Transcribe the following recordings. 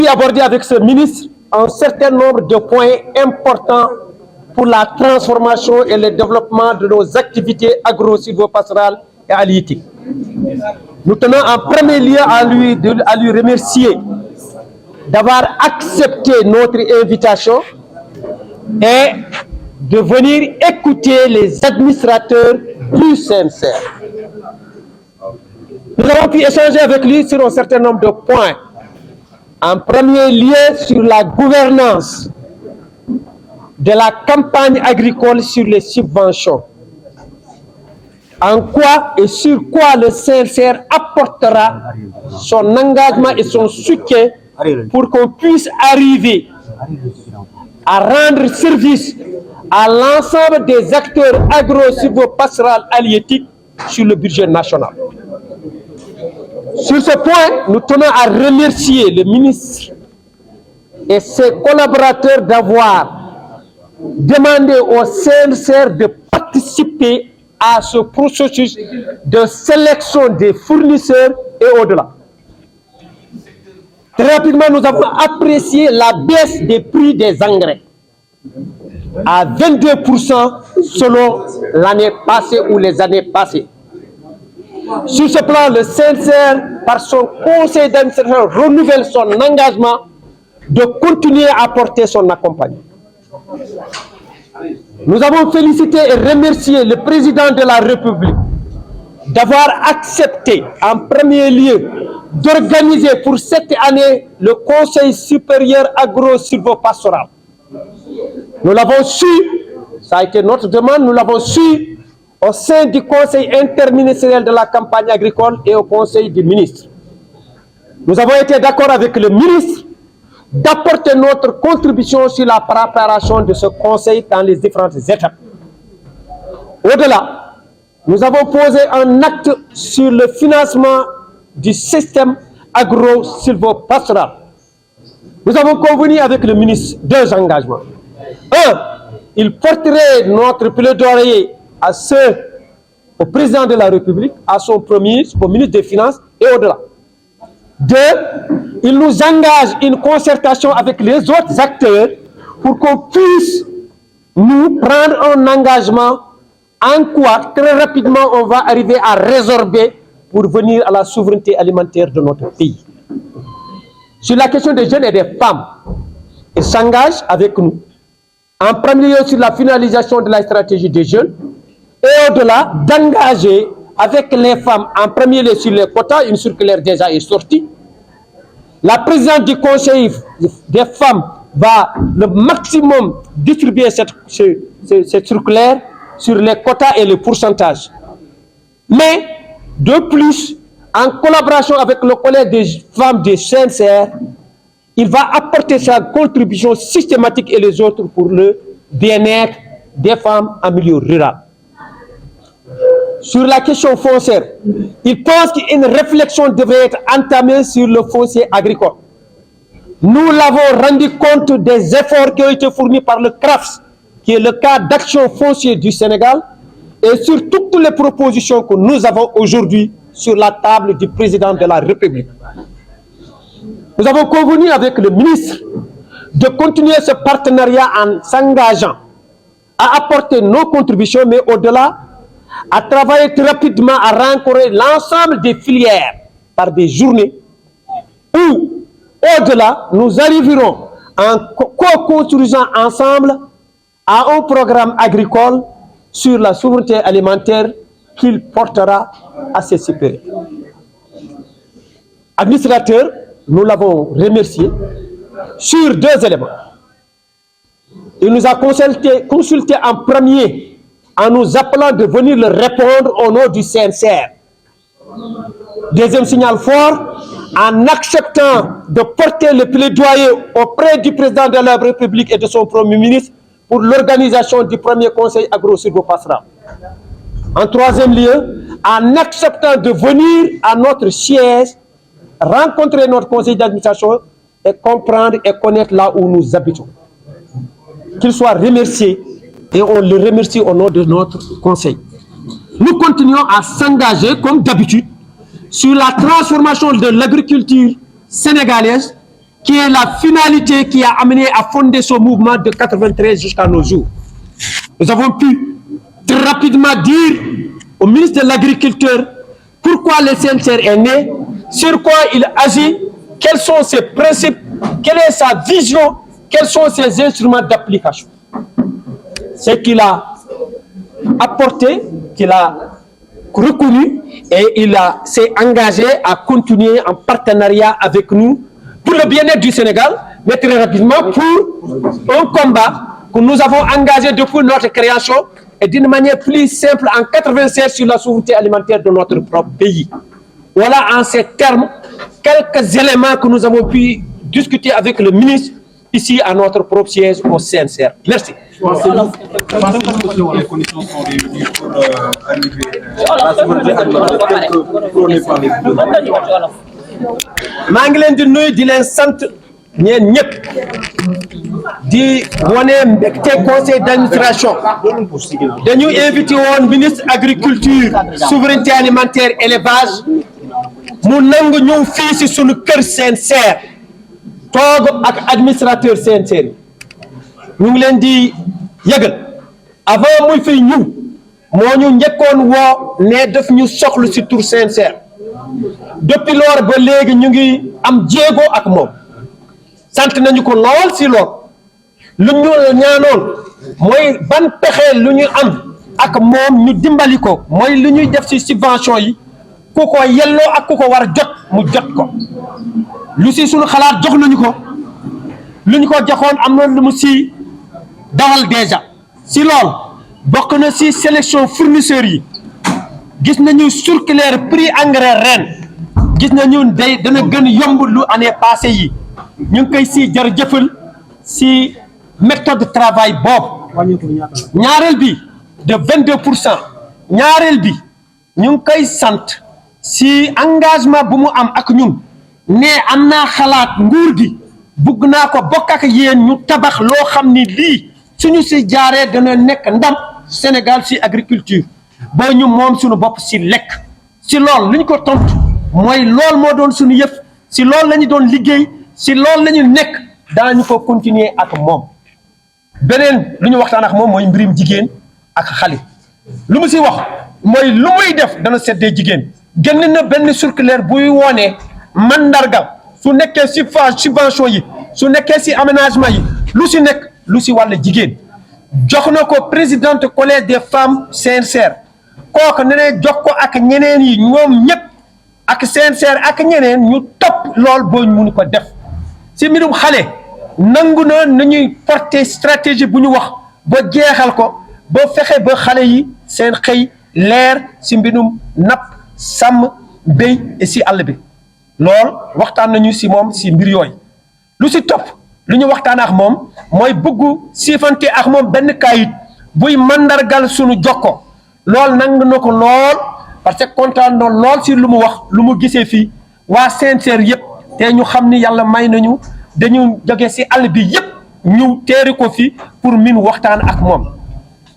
Aborder avec ce ministre un certain nombre de points importants pour la transformation et le développement de nos activités agro-silvopastorales et halieutiques. Nous tenons en premier lieu à lui remercier d'avoir accepté notre invitation et de venir écouter les administrateurs plus sincères. Nous avons pu échanger avec lui sur un certain nombre de points. En premier lieu, sur la gouvernance de la campagne agricole sur les subventions. En quoi et sur quoi le CNCR apportera son engagement et son soutien pour qu'on puisse arriver à rendre service à l'ensemble des acteurs agro-silvopastoraux halieutiques sur le budget national. Sur ce point, nous tenons à remercier le ministre et ses collaborateurs d'avoir demandé au CNCR de participer à ce processus de sélection des fournisseurs et au-delà. Très rapidement, nous avons apprécié la baisse des prix des engrais à 22% selon l'année passée ou les années passées. Sur ce plan, le CNCR, par son conseil d'administration, renouvelle son engagement de continuer à apporter son accompagnement. Nous avons félicité et remercié le président de la République d'avoir accepté en premier lieu d'organiser pour cette année le Conseil supérieur agro-silvopastoral. Nous l'avons su, ça a été notre demande, nous l'avons su au sein du Conseil interministériel de la campagne agricole et au Conseil des ministres. Nous avons été d'accord avec le ministre d'apporter notre contribution sur la préparation de ce Conseil dans les différentes étapes. Au-delà, nous avons posé un acte sur le financement du système agro-silvopastoral. Nous avons convenu avec le ministre deux engagements. Un, il porterait notre plaidoyer au président de la République, à son premier ministre, au ministre des Finances et au-delà. Deux, il nous engage une concertation avec les autres acteurs pour qu'on puisse nous prendre un engagement en quoi très rapidement on va arriver à résorber pour venir à la souveraineté alimentaire de notre pays. Sur la question des jeunes et des femmes, ils s'engagent avec nous. En premier lieu sur la finalisation de la stratégie des jeunes et au-delà d'engager avec les femmes en premier lieu sur les quotas, une circulaire déjà est sortie. La présidente du conseil des femmes va le maximum distribuer cette circulaire sur les quotas et les pourcentages. Mais de plus, en collaboration avec le collège des femmes des CNCR, il va apporter sa contribution systématique et les autres pour le bien-être des femmes en milieu rural. Sur la question foncière, il pense qu'une réflexion devrait être entamée sur le foncier agricole. Nous l'avons rendu compte des efforts qui ont été fournis par le CRAFS, qui est le cadre d'action foncière du Sénégal, et sur toutes les propositions que nous avons aujourd'hui sur la table du président de la République. Nous avons convenu avec le ministre de continuer ce partenariat en s'engageant à apporter nos contributions, mais au-delà, à travailler très rapidement à rencontrer l'ensemble des filières par des journées où, au-delà, nous arriverons en co-construisant ensemble à un programme agricole sur la souveraineté alimentaire qu'il portera à ses supérieurs. Administrateur, nous l'avons remercié sur deux éléments. Il nous a consulté en premier en nous appelant de venir le répondre au nom du CNCR. Deuxième signal fort, en acceptant de porter le plaidoyer auprès du président de la République et de son premier ministre pour l'organisation du premier conseil agro-silvopastoral. En troisième lieu, en acceptant de venir à notre siège, rencontrer notre conseil d'administration et comprendre et connaître là où nous habitons. Qu'il soit remercié et on le remercie au nom de notre conseil. Nous continuons à s'engager comme d'habitude sur la transformation de l'agriculture sénégalaise qui est la finalité qui a amené à fonder ce mouvement de 93 jusqu'à nos jours. Nous avons pu très rapidement dire au ministre de l'Agriculture pourquoi le CNCR est né, sur quoi il agit, quels sont ses principes, quelle est sa vision, quels sont ses instruments d'application. Ce qu'il a apporté, qu'il a reconnu, et s'est engagé à continuer en partenariat avec nous pour le bien-être du Sénégal, mais très rapidement pour un combat que nous avons engagé depuis notre création et d'une manière plus simple en 96 sur la souveraineté alimentaire de notre propre pays. Voilà en ces termes quelques éléments que nous avons pu discuter avec le ministre ici à notre propre siège au CNCR. Merci. Les conditions sont réunies pour arriver à la souveraineté alimentaire prônée par les gouvernements. maa ngi leen di nuyu di leen sant ñeen ñëpp di wane mbégte conseil d'administration dañu invité woon ministre agriculture souveraineté alimentaire élevage mu nangu ñëw fii si sunu kër CNCR toog ak administrateur CNCR ñu ngi leen di yëgal avant muy fiy ñëw moo ñu njëkkoon woo ne daf ñu soxlu si tur CNCR depuis lors ba léegi ñu ngi am jéego ak moom sant nañu ko lool si lool lu ñu ñaanoon mooy ban pexe lu ñu am ak moom ñu dimbali ko mooy lu ñuy def si subvention yi ku ko yelloo ak ku ko war a jot mu jot ko lu si suñu xalaat jox nañu ko lu ñu ko joxoon am na lu mu si dawal déjà si lool bokk na si sélection fournisseurs yi gis nañu circulaire prix engrais ren gis nañu dana gën yomb lu année passée yi ñu ngi koy si jërëjëfal si méthode de travail boobu ñaareel bi de 22%. ñaareel bi ñu ngi koy sant si engagement bu mu am ak ñun ne am naa xalaat nguur gi bugg naa ko bokk ak yéen ñu tabax loo xam ni lii suñu si jaaree dana nekk ndam Sénégal si agriculture ba ñu moom suñu bopp si lekk si lool li ñu ko tontu mooy lool moo doon suñu yëf si lool la ñu doon liggéey si lool la ñu nekk daañu ko continuer ak moom. beneen lu ñu waxtaan ak moom mooy mbirim jigéen ak xale lu mu si wax mooy lu muy def dana seddee jigéen génn na benn circulaire buy woone mandarga su nekkee si subvention yi su nekkee si aménagement yi lu si nekk lu si wàll jigéen jox na ko présidente collège des femmes CNCR kooku ne ne jox ko ak ñeneen yi ñoom ñëpp ak CNCR ak ñeneen ñu topp lool boo ñu mun ko def si mbirum xale nangu na nañuy porter stratégie bu ñu wax ba jeexal ko ba fexe ba xale yi seen xëy leer si mbirum napp sàmm béy et si àll bi lool waxtaan nañu si moom si mbir yooyu lu si topp lu ñu waxtaan ak moom mooy bëggu siifante ak moom benn kayit buy mandargal sunu jokko lool nangu na ko lool parce que kontaan na lool si lu mu wax lu mu gisee fii waa CNCR yëpp te ñu xam ni yàlla may nañu dañu jóge si àll bi yëpp ñu teeri ko fi pour min waxtaan ak moom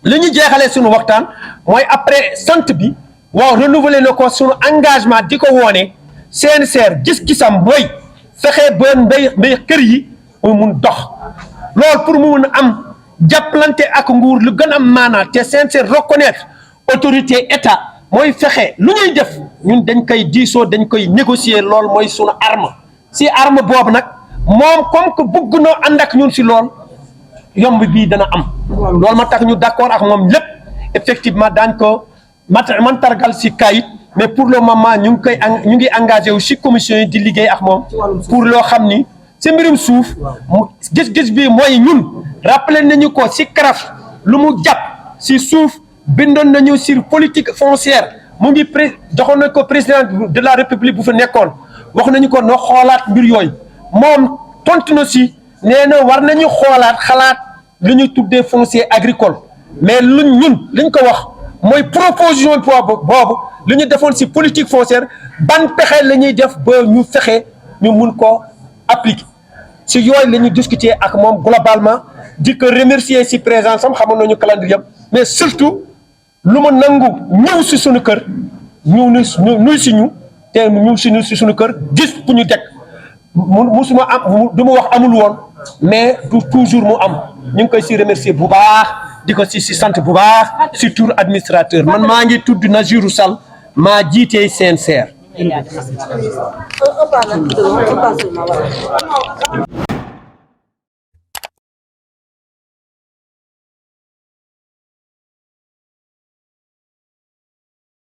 li ñu jeexalee sunu waxtaan mooy après sant bi waaw renouveler na ko sunu engagement di ko woone CNCR gis-gisam mooy fexe ba mbay kër yi mu mun dox loolu pour mu mun am jàppalante ak nguur lu gën a maanaa te CNCR reconnaître autorité état mooy fexe lu ñuy def ñun dañ koy diisoo dañ koy négocier lool mooy sunu arme si arme boobu nag moom comme que bëgg noo ànd ak ñun si lool yomb bii dana am loolu ma tax ñu d'accord ak moom lépp effectivement daañ ko mantargal si kayit mais pour le moment ñu ngi engagé wu si commission yi di liggéey ak moom pour loo xam ni si mbirum suuf gis-gis bi mooy ñun rappelé nañu ko si CRAF lu mu jàpp si suuf bindoon nañu sur politique foncière mu ngi joxoon nañ ko président de la république bu fa nekkoon wax nañu ko no xoolaat mbir yooyu moom tontu na si nee na war nañu xoolaat xalaat lu ñuy tuddee foncier agricole mais ñun liñ ko wax mooy proposition boobu lu ñu defoon si politique foncière ban pexe la ñuy def ba ñu fexe ñu mun ko appliquer si yooyu la ñuy discuter ak moom globalement di ko remercier si présence am xamoon nañu calendrier mais surtout lu ma nangu ñëw si suñu kër nuy si ñu te ñëw si suñu kër gis bu ñu dekk musuma am du ma wax amul woon mais du toujours mu am ñu ngi koy si remercier bu baax di ko si sant bu baax si tour administrateur man maa ngi tudd Nazirou Sall maa jiitee CNCR